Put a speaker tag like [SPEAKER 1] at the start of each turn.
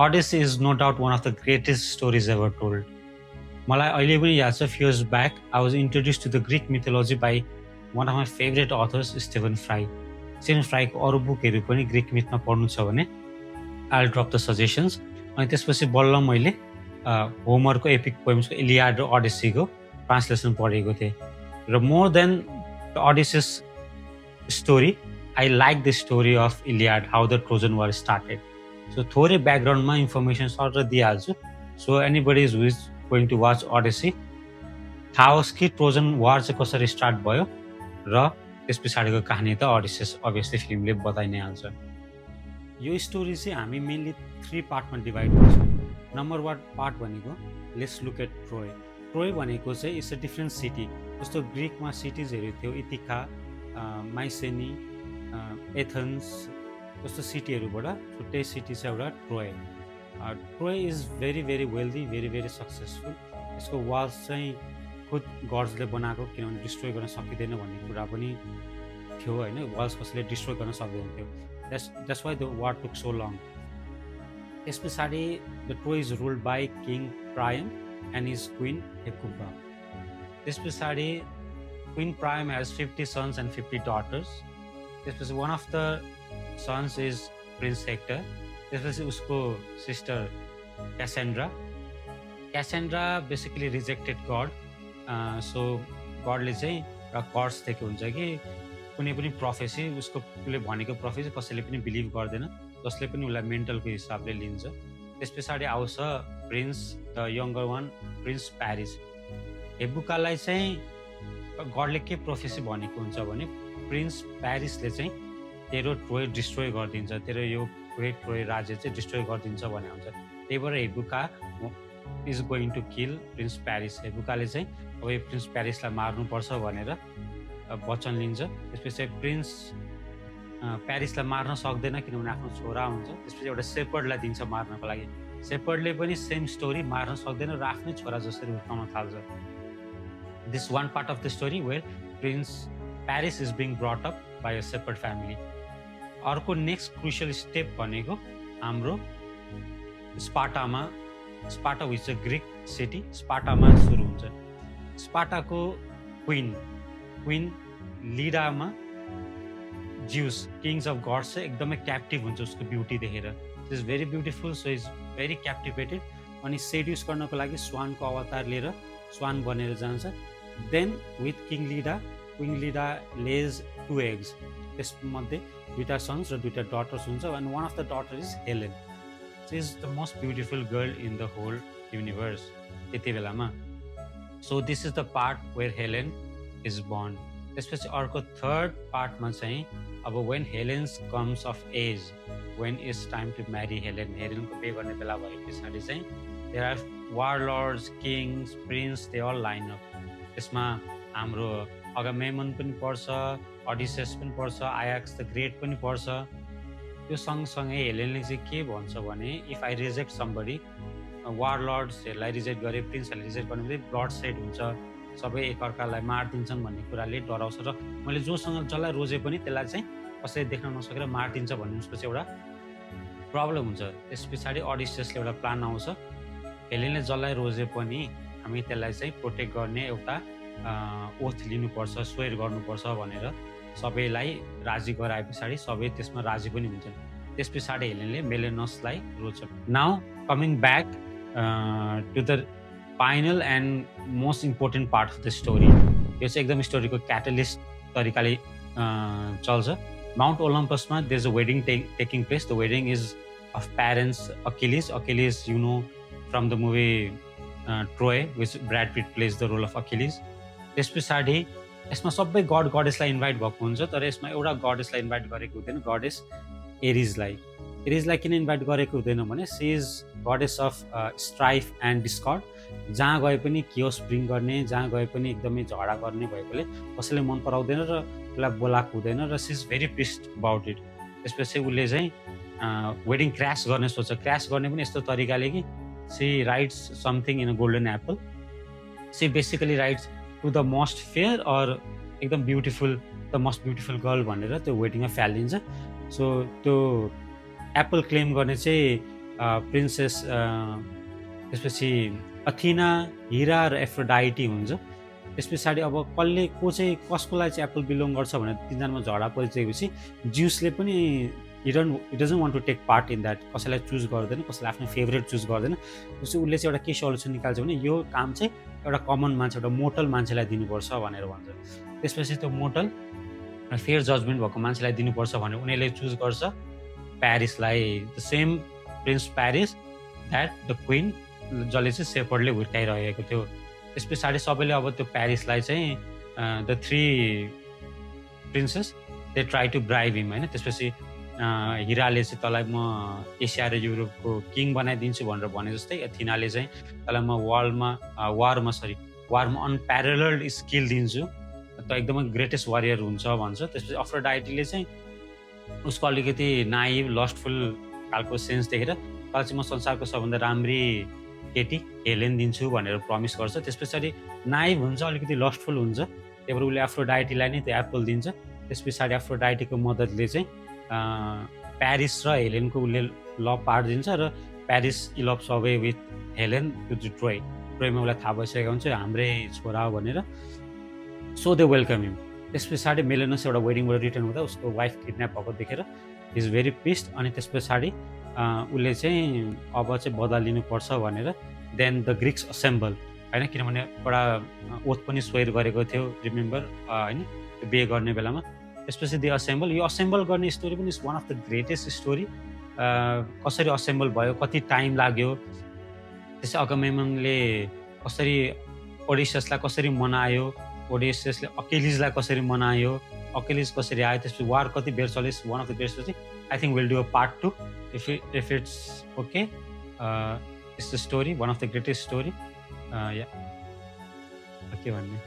[SPEAKER 1] Odyssey is no doubt one of the greatest stories ever told. मलाई अहिले पनि याद छ, few years back, I was introduced to the Greek mythology by one of my favorite authors, Stephen Fry. Stephen Fryको अरू बुकहरू पनि Greek मिथमा पढ्नु छ भने I'll drop the suggestions. अनि त्यसपछि बल्ल मैले होमरको एपिक पोएम्सको इलियाड र अडिसीको ट्रान्सलेसन पढेको थिएँ र more than the Odyssey's story I like the story of Iliad, how the Trojan war started. So थोरै ब्याकग्राउन्डमा इन्फर्मेसन सर दिइहाल्छु. So anybody who is going to watch Odyssey थाहा होस् कि ट्रोजन वार चाहिँ कसरी स्टार्ट भयो र त्यस पछाडिको कहानी त अडिसिस अभियसली फिल्मले बताइ नै हाल्छ. यो स्टोरी चाहिँ हामी मेनली 3 पार्टमा डिभाइड गर्छौँ. नम्बर 1 पार्ट भनेको let's look at Troy. Troy भनेको चाहिँ इट्स अ डिफ्रेन्ट सिटी. जस्तो ग्रिकमा सिटिजहरू थियो, इथिका, माइसेनी, एथेन्स जस्तो सिटीहरूबाट छुट्टै सिटी छ एउटा Troy. Troy is very very wealthy, very very successful. यसको वाल्स चाहिँ खुद गड्सले बनाएको, किनभने डिस्ट्रोय गर्न सकिँदैन भन्ने कुरा पनि थियो होइन. वाल्स कसैले डिस्ट्रोय गर्न सक्दैन थियो. That's why the war took so long. त्यस पछाडि the Troy is ruled by King Priam and his queen Hecuba. त्यस पछाडि Queen Priam has 50 sons and 50 daughters. त्यसपछि one of the sons is Prince Hector. त्यसपछि उसको sister Cassandra. Cassandra basically rejected God. So गडले चाहिँ एउटा curse दिएको हुन्छ कि कुनै पनि प्रोफेसी, उसले भनेको प्रोफेसी कसैले पनि बिलिभ गर्दैन, जसले पनि उसलाई मेन्टलको हिसाबले लिन्छ. त्यस पछाडि आउँछ prince the younger one, prince Paris. हेबुकालाई चाहिँ गडले के प्रोफेसी भनेको हुन्छ भने प्रिन्स प्यारिसले चाहिँ तेरो ट्रोय डिस्ट्रोय गरिदिन्छ, तेरो यो ग्रेट ट्रोय राज्य चाहिँ डिस्ट्रोय गरिदिन्छ भने हुन्छ. त्यही भएर हेबुका is going to kill prince Paris. हेबुकाले चाहिँ अब यो प्रिन्स प्यारिसलाई मार्नुपर्छ भनेर वचन लिन्छ. त्यसपछि प्रिन्स प्यारिसलाई मार्न सक्दैन किनभने आफ्नो छोरा हुन्छ. त्यसपछि एउटा सेपर्डलाई दिन्छ मार्नको लागि. सेपर्डले पनि सेम स्टोरी, मार्न सक्दैन र आफ्नै छोरा जसरी हुर्काउन थाल्छ. This one part of the story where prince Paris is being brought up by a shepherd family. अर्को नेक्स्ट क्रुसियल स्टेप भनेको हाम्रो स्पार्टामा, Sparta which a Greek city, स्पार्टामा सुरु हुन्छ. स्पार्टाको क्विन लिडामा ज्यूस, किङ्स अफ गड्स चाहिँ एकदमै क्याप्टिभ हुन्छ उसको ब्युटी देखेर. Is very beautiful, so is very captivated. अनि सेड्युस गर्नको लागि स्वानको अवतार लिएर स्वान बनेर जान्छ. Then with queen Leda lays 2 eggs. त्यसमध्ये 2टा सन्स र 2टा डटर्स हुन्छ. And one of the daughter is Helen. She is the most beautiful girl in the whole universe त्यति बेलामा. So this is the part where Helen is born. त्यसपछि अर्को third पार्टमा चाहिँ अब when Helen's comes of age, when is time to marry Helen, हेलेनको बे गर्ने बेला भए पछाडि चाहिँ there are warlords, kings, prince, they all line up. त्यसमा हाम्रो अगामेमन पनि पर्छ, अडिसेस पनि पर्छ, आयाक्स द ग्रेट पनि पर्छ. त्यो सँगसँगै हेलेनले चाहिँ के भन्छ भने इफ आई रिजेक्ट समबडी, वारलर्ड्सहरूलाई रिजेक्ट गरे, प्रिन्सहरूले रिजेक्ट गर्ने भने ब्लड सेड हुन्छ, सबै एकअर्कालाई मारिदिन्छन् भन्ने कुराले डराउँछ. र मैले जोसँग जसलाई रोजे पनि त्यसलाई चाहिँ कसैले देख्न नसकेर मारिदिन्छ भन्ने उसको चाहिँ एउटा प्रब्लम हुन्छ. त्यस पछाडि अडिसियसले एउटा प्लान आउँछ. हेलेनले जसलाई रोजे पनि हामी त्यसलाई चाहिँ प्रोटेक्ट गर्ने एउटा ओथ लिनुपर्छ, स्वेयर गर्नुपर्छ भनेर सबैलाई राजी गराए पछाडि सबै त्यसमा राजी पनि हुन्छन्. त्यस पछाडि हेलेनले मेलेनसलाई रोज्छ. Now coming back to the final and most important part of the story. यो चाहिँ एकदम स्टोरीको क्याटलिस्ट तरिकाले चल्छ. माउन्ट ओलम्पसमा there is a wedding taking place. The wedding is of parents Achilles. Achilles you know from the movie Troy which Brad Pitt plays the role of Achilles. त्यस पछाडि यसमा सबै गडेसलाई इन्भाइट भएको हुन्छ, तर यसमा एउटा गडेसलाई इन्भाइट गरेको हुँदैन, गडेस एरिजलाई. एरिजलाई किन इन्भाइट गरेको हुँदैन भने she is goddess of strife and discord. जहाँ गए पनि कियोस ब्रिङ गर्ने, जहाँ गए पनि एकदमै झगडा गर्ने भएकोले कसैले मन पराउँदैन र उसलाई बोलाएको हुँदैन र she is very pissed about it. त्यसपछि उसले चाहिँ वेडिङ क्रास गर्ने सोच्छ. क्रास गर्ने पनि यस्तो तरिकाले कि she writes something in a golden apple. She basically writes to the most fair or एकदम beautiful, the most beautiful girl भनेर त्यो वेडिङमा फ्यालिन्छ. सो त्यो एप्पल क्लेम गर्ने चाहिँ प्रिन्सेस त्यसपछि अथिना, हिरा र एफ्रोडाइटी हुन्छ। त्यस पछाडि अब कसको लागि चाहिँ एप्पल बिलोङ गर्छ भनेर तिनजनामा झगडा परिसकेपछि ज्युसले पनि he doesn't want to take part in that, कसैलाई चुज गर्दैन, कसैलाई आफ्नो फेभरेट चुज गर्दैन। त्यसपछि उसले चाहिँ एउटा के सल्युसन निकाल्छ भने यो काम चाहिँ एउटा कमन मान्छे, एउटा मोटल मान्छेलाई दिनुपर्छ भनेर भन्छ। त्यसपछि त्यो मोटल फेयर जजमेन्ट भएको मान्छेलाई दिनुपर्छ भनेर उनीहरूले चुज गर्छ प्यारिसलाई, the same prince Paris that the queen जसले चाहिँ सेपर्डले हुर्काइरहेको थियो। त्यस पछाडि सबैले अब त्यो प्यारिसलाई चाहिँ the three princess they try to bribe him होइन। त्यसपछि हिराले चाहिँ तँलाई म एसिया र युरोपको किङ बनाइदिन्छु भनेर भने जस्तै एथिनाले चाहिँ तँलाई म वारमा अनप्यारलड स्किल दिन्छु, त एकदमै ग्रेटेस्ट वारियर हुन्छ भन्छ। त्यसपछि अफ्रोडाइटीले चाहिँ उसको अलिकति नाइभ लस्टफुल खालको सेन्स देखेर तँलाई चाहिँ म संसारको सबभन्दा राम्री केटी हेलेन दिन्छु भनेर प्रमिस गर्छ। त्यस पछाडि नाइभ हुन्छ, अलिकति लस्टफुल हुन्छ, त्यही भएर उसले एफ्रोडाइटीलाई नै त्यो एप्पल दिन्छ। त्यस पछाडि एफ्रोडाइटीको मद्दतले चाहिँ प्यारिस र हेलेनको उसले लभ पारिदिन्छ र Paris elopes away with Helen to ट्रोयमा उसलाई थाहा भइसकेको हुन्छ हाम्रै छोरा हो भनेर। So they welcome him. त्यस पछाडि मेलेनस एउटा वेडिङबाट रिटर्न हुँदा उसको वाइफ किडन्याप भएको देखेर इज भेरी पिस्ड, अनि त्यस पछाडि उसले चाहिँ अब चाहिँ बदला लिनुपर्छ भनेर देन द ग्रिक्स असेम्बल होइन, किनभने एउटा ओथ पनि स्वेयर गरेको थियो रिमेम्बर होइन बिहे गर्ने बेलामा। त्यसपछि दे असेम्बल, यो असेम्बल गर्ने स्टोरी पनि is one of the greatest story. कसरी असेम्बल भयो, कति टाइम लाग्यो, त्यसै अगमेम्ननले कसरी ओडिसियसलाई कसरी मनायो, ओडिसियसले अकेलिजलाई कसरी मनायो, अकेलिज कसरी आयो, त्यसपछि वार कति बेर चल्यो, वान अफ द बेस्ट चाहिँ I think will do a part 2 if it's okay. It's the story, one of the greatest story. Yeah, okay भन्ने